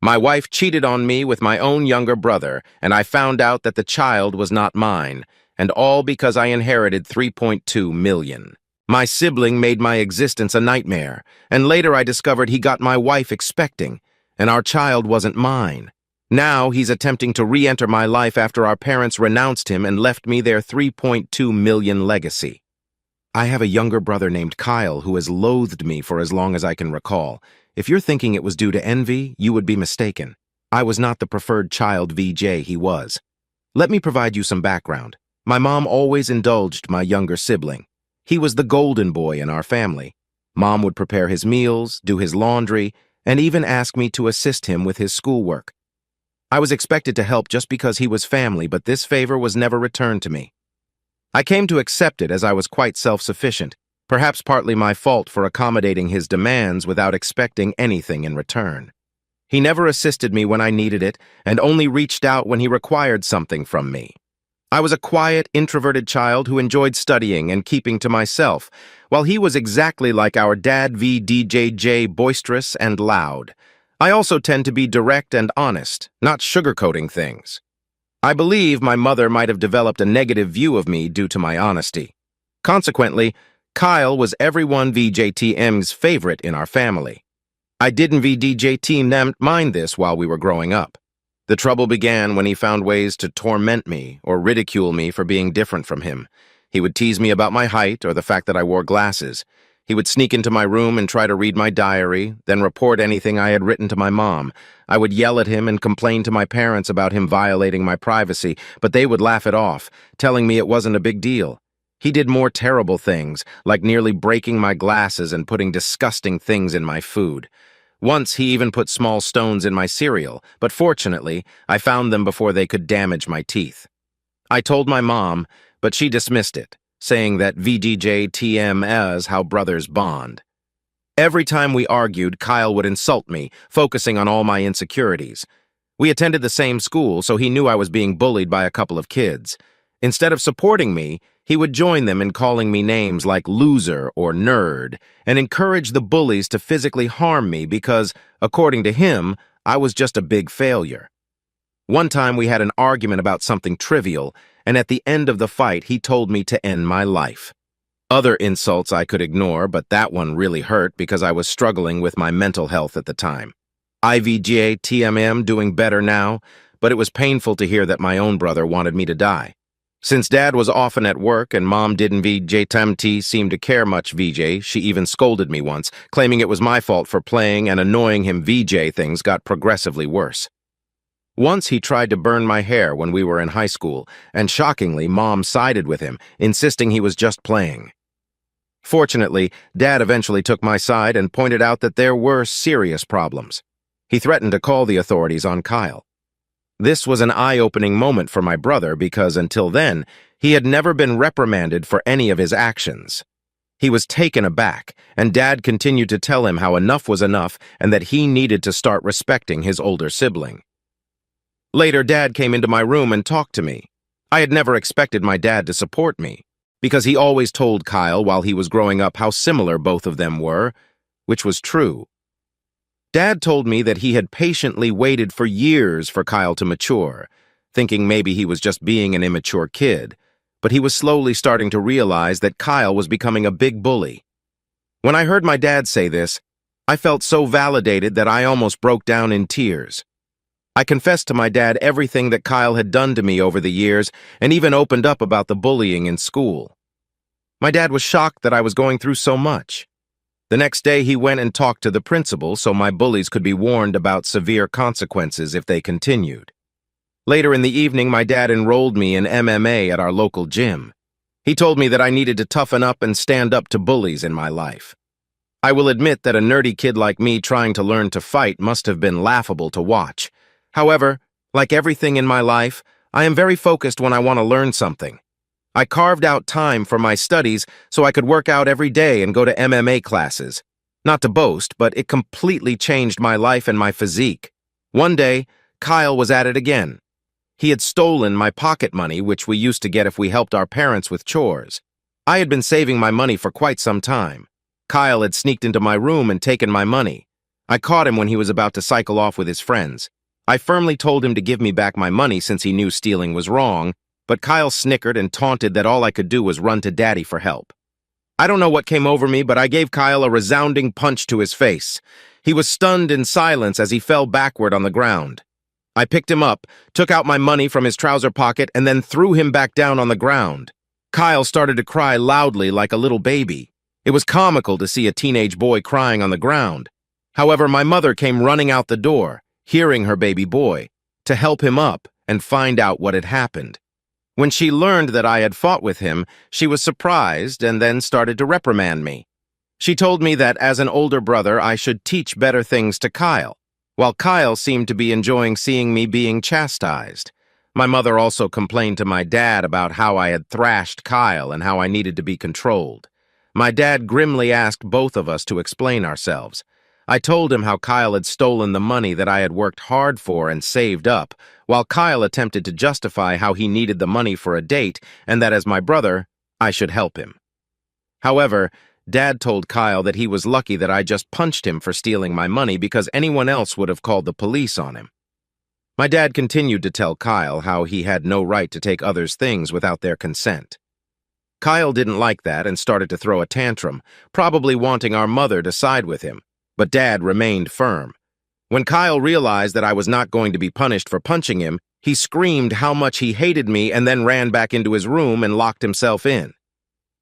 My wife cheated on me with my own younger brother, and I found out that the child was not mine, and all because I inherited 3.2 million. My sibling made my existence a nightmare, and later I discovered he got my wife expecting, and our child wasn't mine. Now he's attempting to re-enter my life after our parents renounced him and left me their 3.2 million legacy. I have a younger brother named Kyle who has loathed me for as long as I can recall. If you're thinking it was due to envy, you would be mistaken. I was not the preferred child VJ he was. Let me provide you some background. My mom always indulged my younger sibling. He was the golden boy in our family. Mom would prepare his meals, do his laundry, and even ask me to assist him with his schoolwork. I was expected to help just because he was family, but this favor was never returned to me. I came to accept it as I was quite self-sufficient, perhaps partly my fault for accommodating his demands without expecting anything in return. He never assisted me when I needed it and only reached out when he required something from me. I was a quiet, introverted child who enjoyed studying and keeping to myself, while he was exactly like our dad VDJJ, boisterous and loud. I also tend to be direct and honest, not sugarcoating things. I believe my mother might have developed a negative view of me due to my honesty. Consequently, Kyle was everyone VJTM's favorite in our family. I didn't VDJTM mind this while we were growing up. The trouble began when he found ways to torment me or ridicule me for being different from him. He would tease me about my height or the fact that I wore glasses. He would sneak into my room and try to read my diary, then report anything I had written to my mom. I would yell at him and complain to my parents about him violating my privacy, but they would laugh it off, telling me it wasn't a big deal. He did more terrible things, like nearly breaking my glasses and putting disgusting things in my food. Once he even put small stones in my cereal, but fortunately, I found them before they could damage my teeth. I told my mom, but she dismissed it, saying that VDJTM is how brothers bond. Every time we argued, Kyle would insult me, focusing on all my insecurities. We attended the same school, so he knew I was being bullied by a couple of kids. Instead of supporting me, he would join them in calling me names like loser or nerd, and encourage the bullies to physically harm me because, according to him, I was just a big failure. One time we had an argument about something trivial, and at the end of the fight, he told me to end my life. Other insults I could ignore, but that one really hurt because I was struggling with my mental health at the time. IVJTMM doing better now, but it was painful to hear that my own brother wanted me to die. Since Dad was often at work and Mom didn't VJTMT seem to care much VJ, she even scolded me once, claiming it was my fault for playing and annoying him. VJ things got progressively worse. Once he tried to burn my hair when we were in high school, and shockingly, Mom sided with him, insisting he was just playing. Fortunately, Dad eventually took my side and pointed out that there were serious problems. He threatened to call the authorities on Kyle. This was an eye-opening moment for my brother because until then, he had never been reprimanded for any of his actions. He was taken aback, and Dad continued to tell him how enough was enough and that he needed to start respecting his older sibling. Later, Dad came into my room and talked to me. I had never expected my dad to support me, because he always told Kyle while he was growing up how similar both of them were, which was true. Dad told me that he had patiently waited for years for Kyle to mature, thinking maybe he was just being an immature kid, but he was slowly starting to realize that Kyle was becoming a big bully. When I heard my dad say this, I felt so validated that I almost broke down in tears. I confessed to my dad everything that Kyle had done to me over the years and even opened up about the bullying in school. My dad was shocked that I was going through so much. The next day, he went and talked to the principal so my bullies could be warned about severe consequences if they continued. Later in the evening, my dad enrolled me in MMA at our local gym. He told me that I needed to toughen up and stand up to bullies in my life. I will admit that a nerdy kid like me trying to learn to fight must have been laughable to watch. However, like everything in my life, I am very focused when I want to learn something. I carved out time for my studies so I could work out every day and go to MMA classes. Not to boast, but it completely changed my life and my physique. One day, Kyle was at it again. He had stolen my pocket money, which we used to get if we helped our parents with chores. I had been saving my money for quite some time. Kyle had sneaked into my room and taken my money. I caught him when he was about to cycle off with his friends. I firmly told him to give me back my money since he knew stealing was wrong, but Kyle snickered and taunted that all I could do was run to Daddy for help. I don't know what came over me, but I gave Kyle a resounding punch to his face. He was stunned in silence as he fell backward on the ground. I picked him up, took out my money from his trouser pocket, and then threw him back down on the ground. Kyle started to cry loudly like a little baby. It was comical to see a teenage boy crying on the ground. However, my mother came running out the door, hearing her baby boy, to help him up and find out what had happened. When she learned that I had fought with him, she was surprised and then started to reprimand me. She told me that as an older brother, I should teach better things to Kyle, while Kyle seemed to be enjoying seeing me being chastised. My mother also complained to my dad about how I had thrashed Kyle and how I needed to be controlled. My dad grimly asked both of us to explain ourselves. I told him how Kyle had stolen the money that I had worked hard for and saved up, while Kyle attempted to justify how he needed the money for a date and that as my brother, I should help him. However, Dad told Kyle that he was lucky that I just punched him for stealing my money because anyone else would have called the police on him. My dad continued to tell Kyle how he had no right to take others' things without their consent. Kyle didn't like that and started to throw a tantrum, probably wanting our mother to side with him, but Dad remained firm. When Kyle realized that I was not going to be punished for punching him, he screamed how much he hated me and then ran back into his room and locked himself in.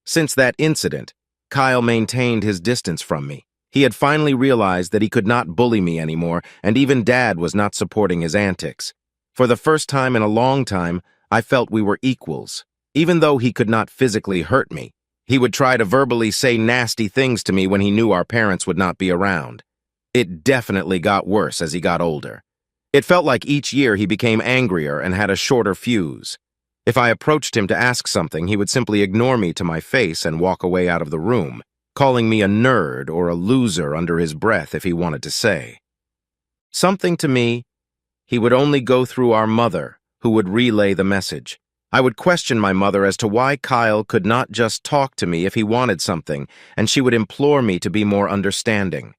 Since that incident, Kyle maintained his distance from me. He had finally realized that he could not bully me anymore, and even Dad was not supporting his antics. For the first time in a long time, I felt we were equals. Even though he could not physically hurt me, he would try to verbally say nasty things to me when he knew our parents would not be around. It definitely got worse as he got older. It felt like each year he became angrier and had a shorter fuse. If I approached him to ask something, he would simply ignore me to my face and walk away out of the room, calling me a nerd or a loser under his breath if he wanted to say something to me. He would only go through our mother, who would relay the message. I would question my mother as to why Kyle could not just talk to me if he wanted something, and she would implore me to be more understanding.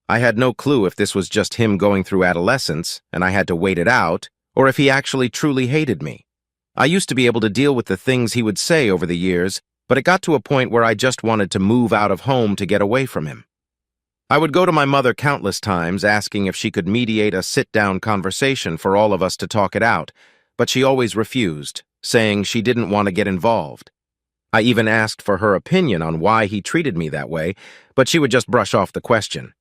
I had no clue if this was just him going through adolescence, and I had to wait it out, or if he actually truly hated me. I used to be able to deal with the things he would say over the years, but it got to a point where I just wanted to move out of home to get away from him. I would go to my mother countless times asking if she could mediate a sit-down conversation for all of us to talk it out, but she always refused, saying she didn't want to get involved. I even asked for her opinion on why he treated me that way, but she would just brush off the question.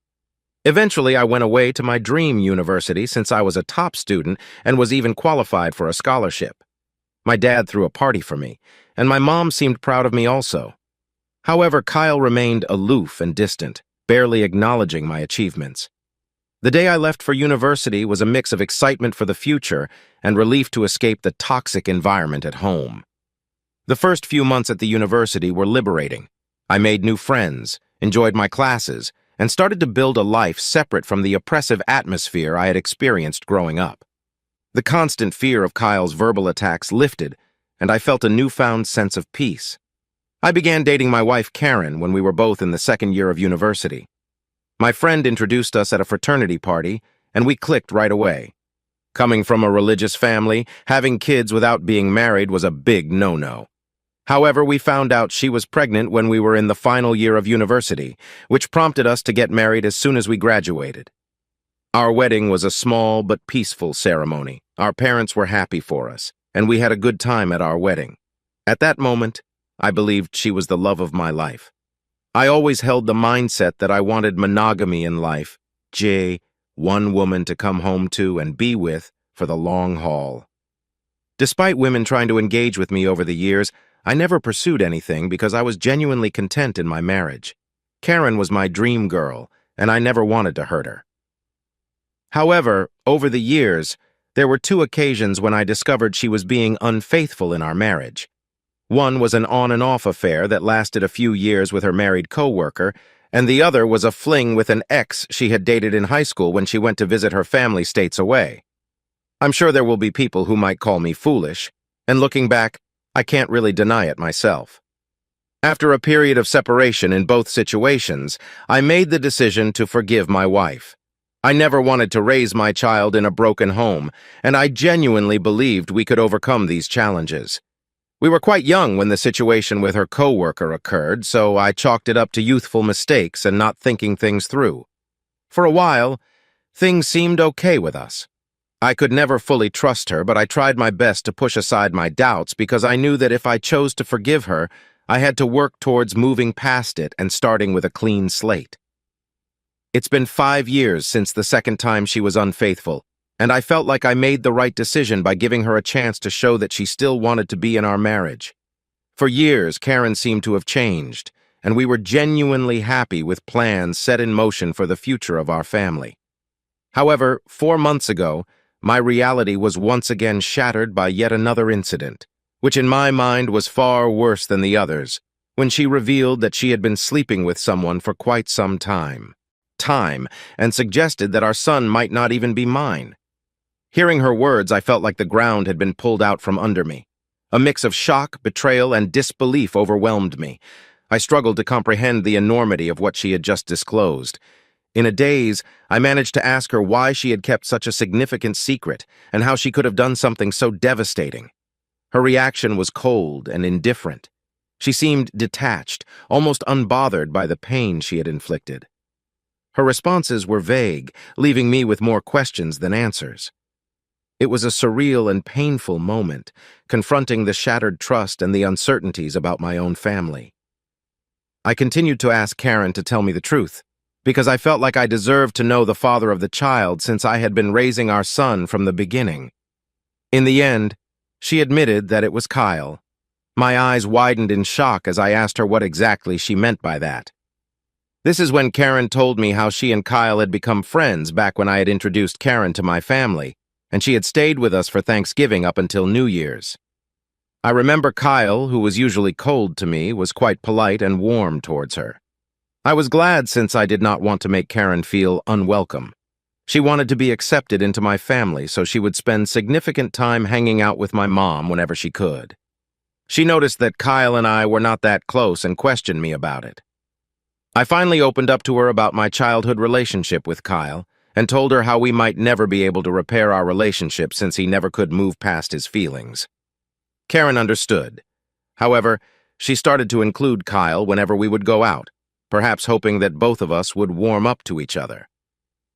Eventually, I went away to my dream university since I was a top student and was even qualified for a scholarship. My dad threw a party for me, and my mom seemed proud of me also. However, Kyle remained aloof and distant, barely acknowledging my achievements. The day I left for university was a mix of excitement for the future and relief to escape the toxic environment at home. The first few months at the university were liberating. I made new friends, enjoyed my classes, and started to build a life separate from the oppressive atmosphere I had experienced growing up. The constant fear of Kyle's verbal attacks lifted, and I felt a newfound sense of peace. I began dating my wife Karen when we were both in the second year of university. My friend introduced us at a fraternity party, and we clicked right away. Coming from a religious family, having kids without being married was a big no-no. However, we found out she was pregnant when we were in the final year of university, which prompted us to get married as soon as we graduated. Our wedding was a small but peaceful ceremony. Our parents were happy for us, and we had a good time at our wedding. At that moment, I believed she was the love of my life. I always held the mindset that I wanted monogamy in life, one woman to come home to and be with for the long haul. Despite women trying to engage with me over the years, I never pursued anything because I was genuinely content in my marriage. Karen was my dream girl, and I never wanted to hurt her. However, over the years, there were 2 occasions when I discovered she was being unfaithful in our marriage. One was an on-and-off affair that lasted a few years with her married co-worker, and the other was a fling with an ex she had dated in high school when she went to visit her family states away. I'm sure there will be people who might call me foolish, and looking back, I can't really deny it myself. After a period of separation in both situations, I made the decision to forgive my wife. I never wanted to raise my child in a broken home, and I genuinely believed we could overcome these challenges. We were quite young when the situation with her coworker occurred, so I chalked it up to youthful mistakes and not thinking things through. For a while, things seemed okay with us. I could never fully trust her, but I tried my best to push aside my doubts because I knew that if I chose to forgive her, I had to work towards moving past it and starting with a clean slate. It's been 5 years since the second time she was unfaithful, and I felt like I made the right decision by giving her a chance to show that she still wanted to be in our marriage. For years, Karen seemed to have changed, and we were genuinely happy with plans set in motion for the future of our family. However, 4 months ago, my reality was once again shattered by yet another incident, which in my mind was far worse than the others, when she revealed that she had been sleeping with someone for quite some time, and suggested that our son might not even be mine. Hearing her words, I felt like the ground had been pulled out from under me. A mix of shock, betrayal, and disbelief overwhelmed me. I struggled to comprehend the enormity of what she had just disclosed. In a daze, I managed to ask her why she had kept such a significant secret and how she could have done something so devastating. Her reaction was cold and indifferent. She seemed detached, almost unbothered by the pain she had inflicted. Her responses were vague, leaving me with more questions than answers. It was a surreal and painful moment, confronting the shattered trust and the uncertainties about my own family. I continued to ask Karen to tell me the truth, because I felt like I deserved to know the father of the child since I had been raising our son from the beginning. In the end, she admitted that it was Kyle. My eyes widened in shock as I asked her what exactly she meant by that. This is when Karen told me how she and Kyle had become friends back when I had introduced Karen to my family, and she had stayed with us for Thanksgiving up until New Year's. I remember Kyle, who was usually cold to me, was quite polite and warm towards her. I was glad since I did not want to make Karen feel unwelcome. She wanted to be accepted into my family, so she would spend significant time hanging out with my mom whenever she could. She noticed that Kyle and I were not that close and questioned me about it. I finally opened up to her about my childhood relationship with Kyle and told her how we might never be able to repair our relationship since he never could move past his feelings. Karen understood. However, she started to include Kyle whenever we would go out, perhaps hoping that both of us would warm up to each other.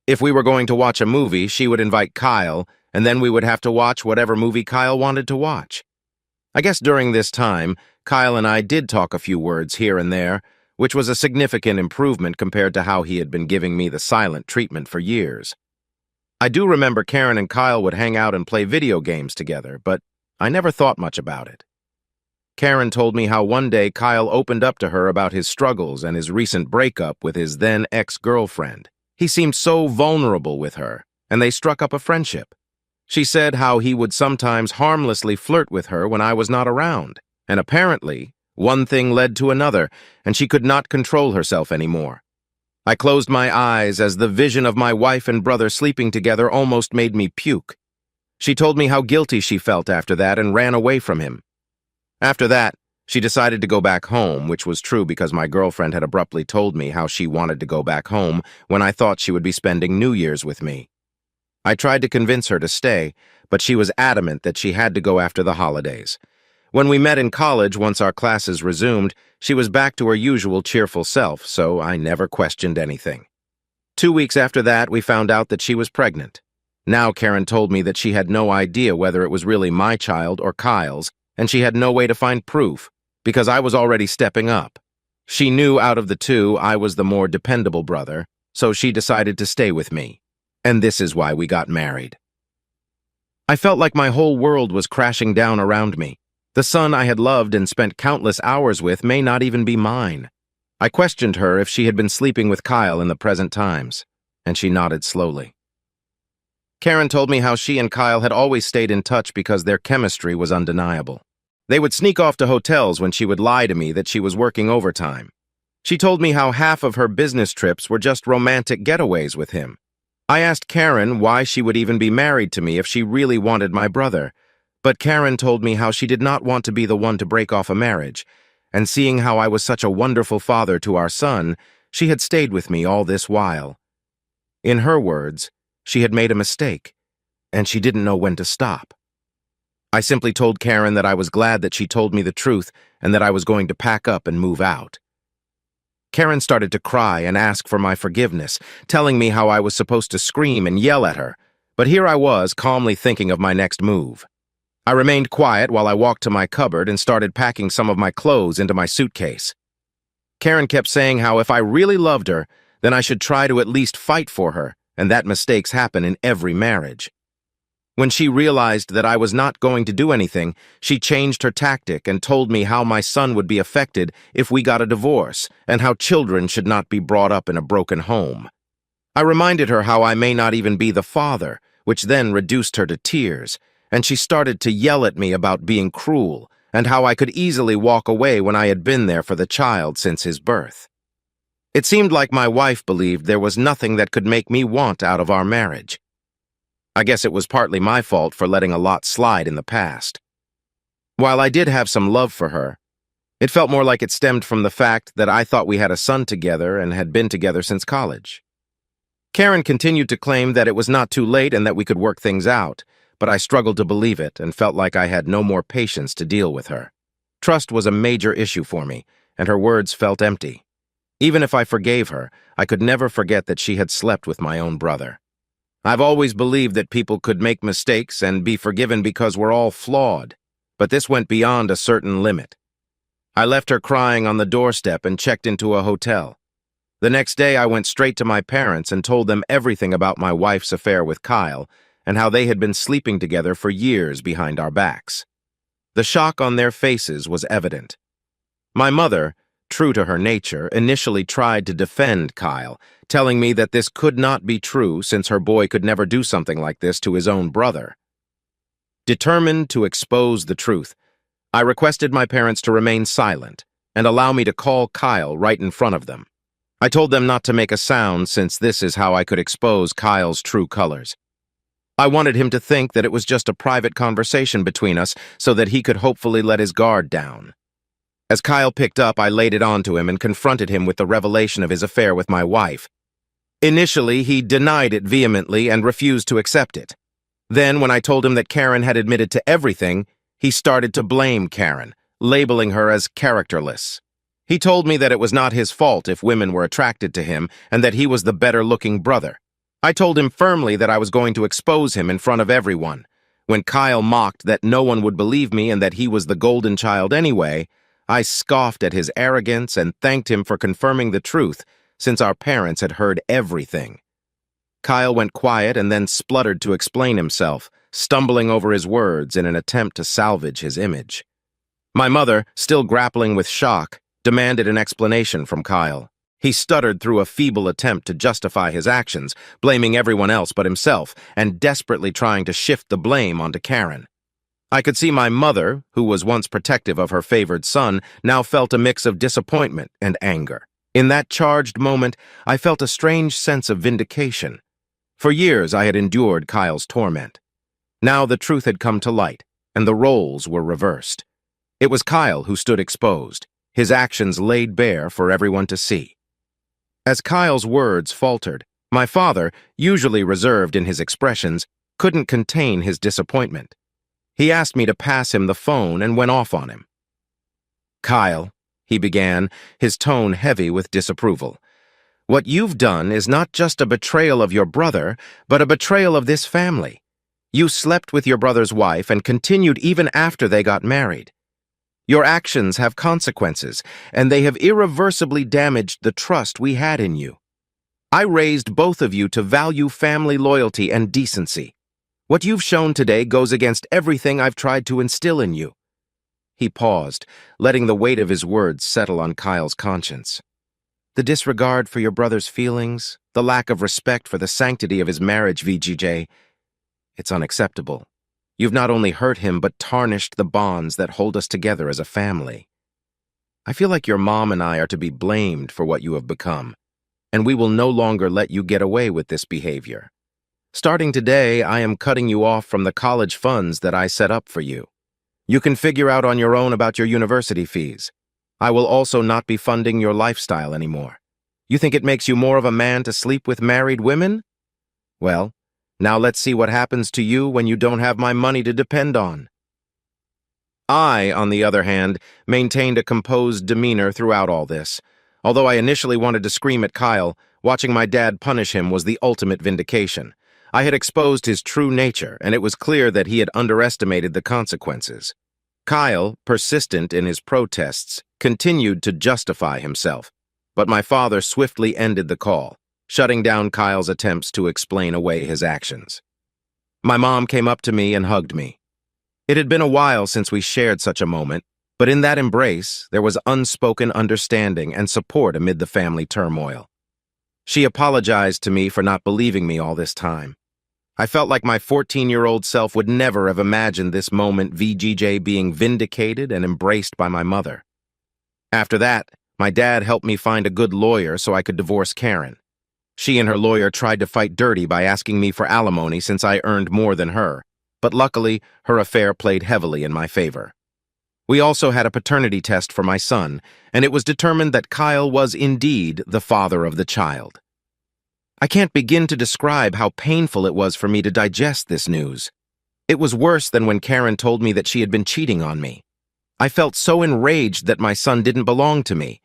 If we were going to watch a movie, she would invite Kyle, and then we would have to watch whatever movie Kyle wanted to watch. I guess during this time, Kyle and I did talk a few words here and there, which was a significant improvement compared to how he had been giving me the silent treatment for years. I do remember Karen and Kyle would hang out and play video games together, but I never thought much about it. Karen told me how one day Kyle opened up to her about his struggles and his recent breakup with his then ex-girlfriend. He seemed so vulnerable with her, and they struck up a friendship. She said how he would sometimes harmlessly flirt with her when I was not around, and apparently, one thing led to another, and she could not control herself anymore. I closed my eyes as the vision of my wife and brother sleeping together almost made me puke. She told me how guilty she felt after that and ran away from him. After that, she decided to go back home, which was true because my girlfriend had abruptly told me how she wanted to go back home when I thought she would be spending New Year's with me. I tried to convince her to stay, but she was adamant that she had to go after the holidays. When we met in college, once our classes resumed, she was back to her usual cheerful self, so I never questioned anything. 2 weeks after that, we found out that she was pregnant. Now Karen told me that she had no idea whether it was really my child or Kyle's, and she had no way to find proof, because I was already stepping up. She knew out of the two I was the more dependable brother, so she decided to stay with me. And this is why we got married. I felt like my whole world was crashing down around me. The son I had loved and spent countless hours with may not even be mine. I questioned her if she had been sleeping with Kyle in the present times, and she nodded slowly. Karen told me how she and Kyle had always stayed in touch because their chemistry was undeniable. They would sneak off to hotels when she would lie to me that she was working overtime. She told me how half of her business trips were just romantic getaways with him. I asked Karen why she would even be married to me if she really wanted my brother, but Karen told me how she did not want to be the one to break off a marriage, and seeing how I was such a wonderful father to our son, she had stayed with me all this while. In her words, she had made a mistake, and she didn't know when to stop. I simply told Karen that I was glad that she told me the truth and that I was going to pack up and move out. Karen started to cry and ask for my forgiveness, telling me how I was supposed to scream and yell at her, but here I was calmly thinking of my next move. I remained quiet while I walked to my cupboard and started packing some of my clothes into my suitcase. Karen kept saying how if I really loved her, then I should try to at least fight for her, and that mistakes happen in every marriage. When she realized that I was not going to do anything, she changed her tactic and told me how my son would be affected if we got a divorce, and how children should not be brought up in a broken home. I reminded her how I may not even be the father, which then reduced her to tears, and she started to yell at me about being cruel, and how I could easily walk away when I had been there for the child since his birth. It seemed like my wife believed there was nothing that could make me want out of our marriage. I guess it was partly my fault for letting a lot slide in the past. While I did have some love for her, it felt more like it stemmed from the fact that I thought we had a son together and had been together since college. Karen continued to claim that it was not too late and that we could work things out, but I struggled to believe it and felt like I had no more patience to deal with her. Trust was a major issue for me, and her words felt empty. Even if I forgave her, I could never forget that she had slept with my own brother. I've always believed that people could make mistakes and be forgiven because we're all flawed, but this went beyond a certain limit. I left her crying on the doorstep and checked into a hotel. The next day, I went straight to my parents and told them everything about my wife's affair with Kyle and how they had been sleeping together for years behind our backs. The shock on their faces was evident. My mother, true to her nature, initially tried to defend Kyle, telling me that this could not be true since her boy could never do something like this to his own brother. Determined to expose the truth, I requested my parents to remain silent and allow me to call Kyle right in front of them. I told them not to make a sound since this is how I could expose Kyle's true colors. I wanted him to think that it was just a private conversation between us so that he could hopefully let his guard down. As Kyle picked up, I laid it onto him and confronted him with the revelation of his affair with my wife. Initially, he denied it vehemently and refused to accept it. Then, when I told him that Karen had admitted to everything, he started to blame Karen, labeling her as characterless. He told me that it was not his fault if women were attracted to him and that he was the better-looking brother. I told him firmly that I was going to expose him in front of everyone. When Kyle mocked that no one would believe me and that he was the golden child anyway, I scoffed at his arrogance and thanked him for confirming the truth, since our parents had heard everything. Kyle went quiet and then spluttered to explain himself, stumbling over his words in an attempt to salvage his image. My mother, still grappling with shock, demanded an explanation from Kyle. He stuttered through a feeble attempt to justify his actions, blaming everyone else but himself, and desperately trying to shift the blame onto Karen. I could see my mother, who was once protective of her favored son, now felt a mix of disappointment and anger. In that charged moment, I felt a strange sense of vindication. For years, I had endured Kyle's torment. Now the truth had come to light, and the roles were reversed. It was Kyle who stood exposed, his actions laid bare for everyone to see. As Kyle's words faltered, my father, usually reserved in his expressions, couldn't contain his disappointment. He asked me to pass him the phone and went off on him. "Kyle," he began, his tone heavy with disapproval, "what you've done is not just a betrayal of your brother, but a betrayal of this family. You slept with your brother's wife and continued even after they got married. Your actions have consequences, and they have irreversibly damaged the trust we had in you. I raised both of you to value family loyalty and decency. What you've shown today goes against everything I've tried to instill in you." He paused, letting the weight of his words settle on Kyle's conscience. "The disregard for your brother's feelings, the lack of respect for the sanctity of his marriage, VGJ, it's unacceptable. You've not only hurt him, but tarnished the bonds that hold us together as a family. I feel like your mom and I are to be blamed for what you have become, and we will no longer let you get away with this behavior. Starting today, I am cutting you off from the college funds that I set up for you. You can figure out on your own about your university fees. I will also not be funding your lifestyle anymore. You think it makes you more of a man to sleep with married women? Well, now let's see what happens to you when you don't have my money to depend on. I, on the other hand, maintained a composed demeanor throughout all this. Although I initially wanted to scream at Kyle, watching my dad punish him was the ultimate vindication. I had exposed his true nature, and it was clear that he had underestimated the consequences. Kyle, persistent in his protests, continued to justify himself, but my father swiftly ended the call, shutting down Kyle's attempts to explain away his actions. My mom came up to me and hugged me. It had been a while since we shared such a moment, but in that embrace, there was unspoken understanding and support amid the family turmoil. She apologized to me for not believing me all this time. I felt like my 14-year-old self would never have imagined this moment VGJ being vindicated and embraced by my mother. After that, my dad helped me find a good lawyer so I could divorce Karen. She and her lawyer tried to fight dirty by asking me for alimony since I earned more than her, but luckily, her affair played heavily in my favor. We also had a paternity test for my son, and it was determined that Kyle was indeed the father of the child. I can't begin to describe how painful it was for me to digest this news. It was worse than when Karen told me that she had been cheating on me. I felt so enraged that my son didn't belong to me.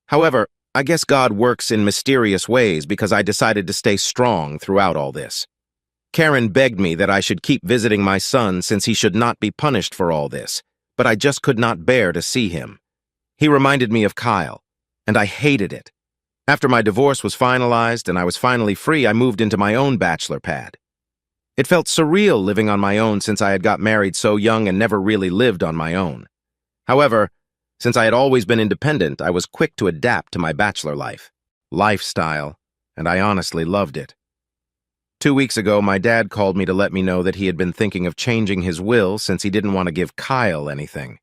However, I guess God works in mysterious ways because I decided to stay strong throughout all this. Karen begged me that I should keep visiting my son since he should not be punished for all this, but I just could not bear to see him. He reminded me of Kyle, and I hated it. After my divorce was finalized and I was finally free, I moved into my own bachelor pad. It felt surreal living on my own since I had got married so young and never really lived on my own. However, since I had always been independent, I was quick to adapt to my bachelor lifestyle, and I honestly loved it. 2 weeks ago, my dad called me to let me know that he had been thinking of changing his will since he didn't want to give Kyle anything.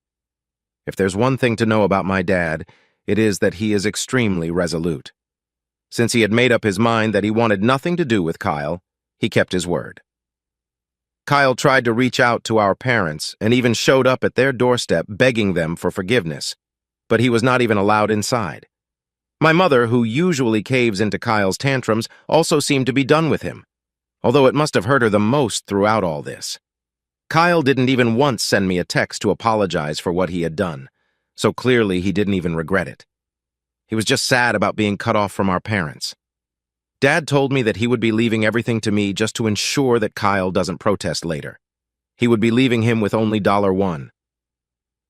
If there's one thing to know about my dad, it is that he is extremely resolute. Since he had made up his mind that he wanted nothing to do with Kyle, he kept his word. Kyle tried to reach out to our parents and even showed up at their doorstep begging them for forgiveness, but he was not even allowed inside. My mother, who usually caves into Kyle's tantrums, also seemed to be done with him, although it must have hurt her the most throughout all this. Kyle didn't even once send me a text to apologize for what he had done, so clearly he didn't even regret it. He was just sad about being cut off from our parents. Dad told me that he would be leaving everything to me just to ensure that Kyle doesn't protest later. He would be leaving him with only $1.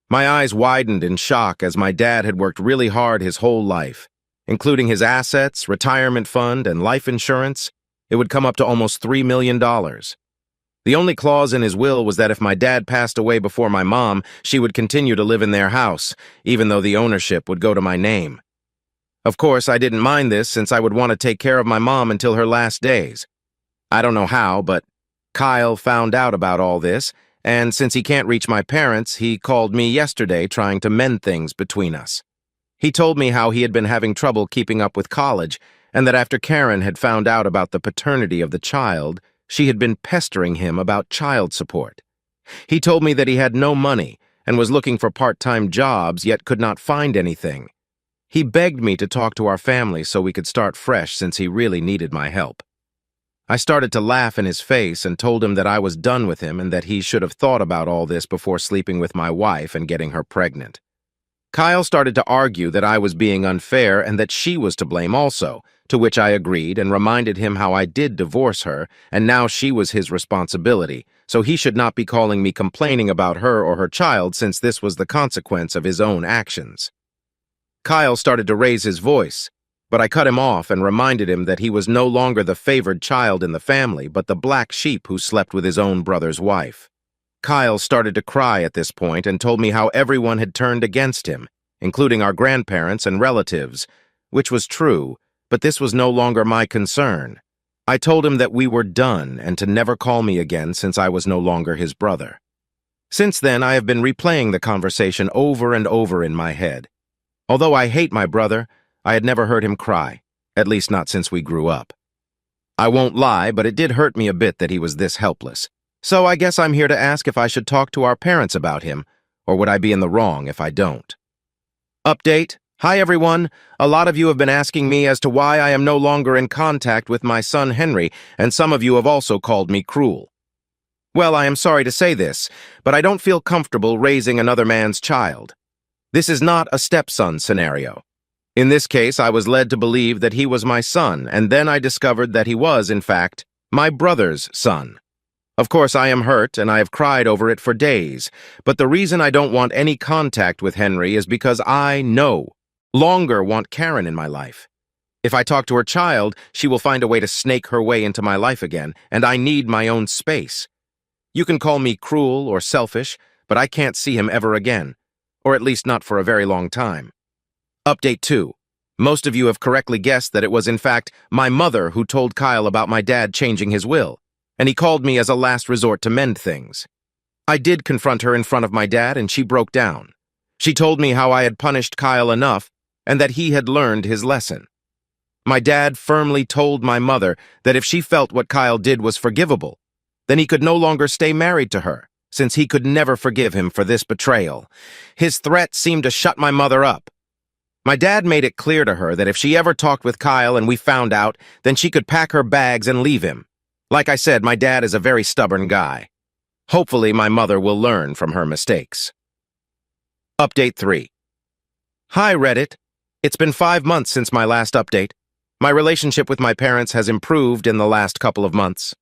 My eyes widened in shock as my dad had worked really hard his whole life, including his assets, retirement fund, and life insurance. It would come up to almost $3 million. The only clause in his will was that if my dad passed away before my mom, she would continue to live in their house, even though the ownership would go to my name. Of course, I didn't mind this since I would want to take care of my mom until her last days. I don't know how, but Kyle found out about all this, and since he can't reach my parents, he called me yesterday trying to mend things between us. He told me how he had been having trouble keeping up with college, and that after Karen had found out about the paternity of the child, she had been pestering him about child support. He told me that he had no money and was looking for part-time jobs yet could not find anything. He begged me to talk to our family so we could start fresh since he really needed my help. I started to laugh in his face and told him that I was done with him and that he should have thought about all this before sleeping with my wife and getting her pregnant. Kyle started to argue that I was being unfair and that she was to blame also, to which I agreed and reminded him how I did divorce her, and now she was his responsibility, so he should not be calling me complaining about her or her child since this was the consequence of his own actions. Kyle started to raise his voice, but I cut him off and reminded him that he was no longer the favored child in the family, but the black sheep who slept with his own brother's wife. Kyle started to cry at this point and told me how everyone had turned against him, including our grandparents and relatives, which was true, but this was no longer my concern. I told him that we were done and to never call me again since I was no longer his brother. Since then, I have been replaying the conversation over and over in my head. Although I hate my brother, I had never heard him cry, at least not since we grew up. I won't lie, but it did hurt me a bit that he was this helpless. So I guess I'm here to ask if I should talk to our parents about him, or would I be in the wrong if I don't? Update: Hi everyone. A lot of you have been asking me as to why I am no longer in contact with my son Henry, and some of you have also called me cruel. Well, I am sorry to say this, but I don't feel comfortable raising another man's child. This is not a stepson scenario. In this case, I was led to believe that he was my son, and then I discovered that he was, in fact, my brother's son. Of course, I am hurt, and I have cried over it for days, but the reason I don't want any contact with Henry is because I no longer want Karen in my life. If I talk to her child, she will find a way to snake her way into my life again, and I need my own space. You can call me cruel or selfish, but I can't see him ever again, or at least not for a very long time. Update 2. Most of you have correctly guessed that it was in fact my mother who told Kyle about my dad changing his will, and he called me as a last resort to mend things. I did confront her in front of my dad, and she broke down. She told me how I had punished Kyle enough, and that he had learned his lesson. My dad firmly told my mother that if she felt what Kyle did was forgivable, then he could no longer stay married to her, since he could never forgive him for this betrayal. His threat seemed to shut my mother up. My dad made it clear to her that if she ever talked with Kyle and we found out, then she could pack her bags and leave him. Like I said, my dad is a very stubborn guy. Hopefully, my mother will learn from her mistakes. Update 3. Hi, Reddit. It's been 5 months since my last update. My relationship with my parents has improved in the last couple of months.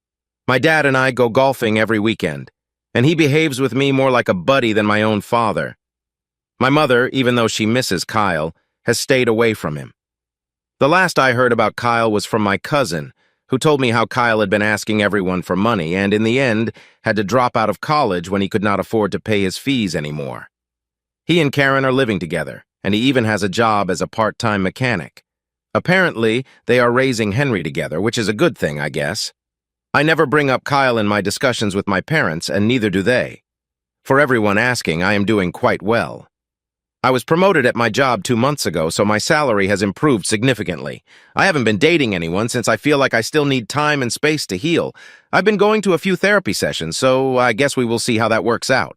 My dad and I go golfing every weekend, and he behaves with me more like a buddy than my own father. My mother, even though she misses Kyle, has stayed away from him. The last I heard about Kyle was from my cousin, who told me how Kyle had been asking everyone for money and, in the end, had to drop out of college when he could not afford to pay his fees anymore. He and Karen are living together, and he even has a job as a part-time mechanic. Apparently, they are raising Henry together, which is a good thing, I guess. I never bring up Kyle in my discussions with my parents, and neither do they. For everyone asking, I am doing quite well. I was promoted at my job 2 months ago, so my salary has improved significantly. I haven't been dating anyone since I feel like I still need time and space to heal. I've been going to a few therapy sessions, so I guess we will see how that works out.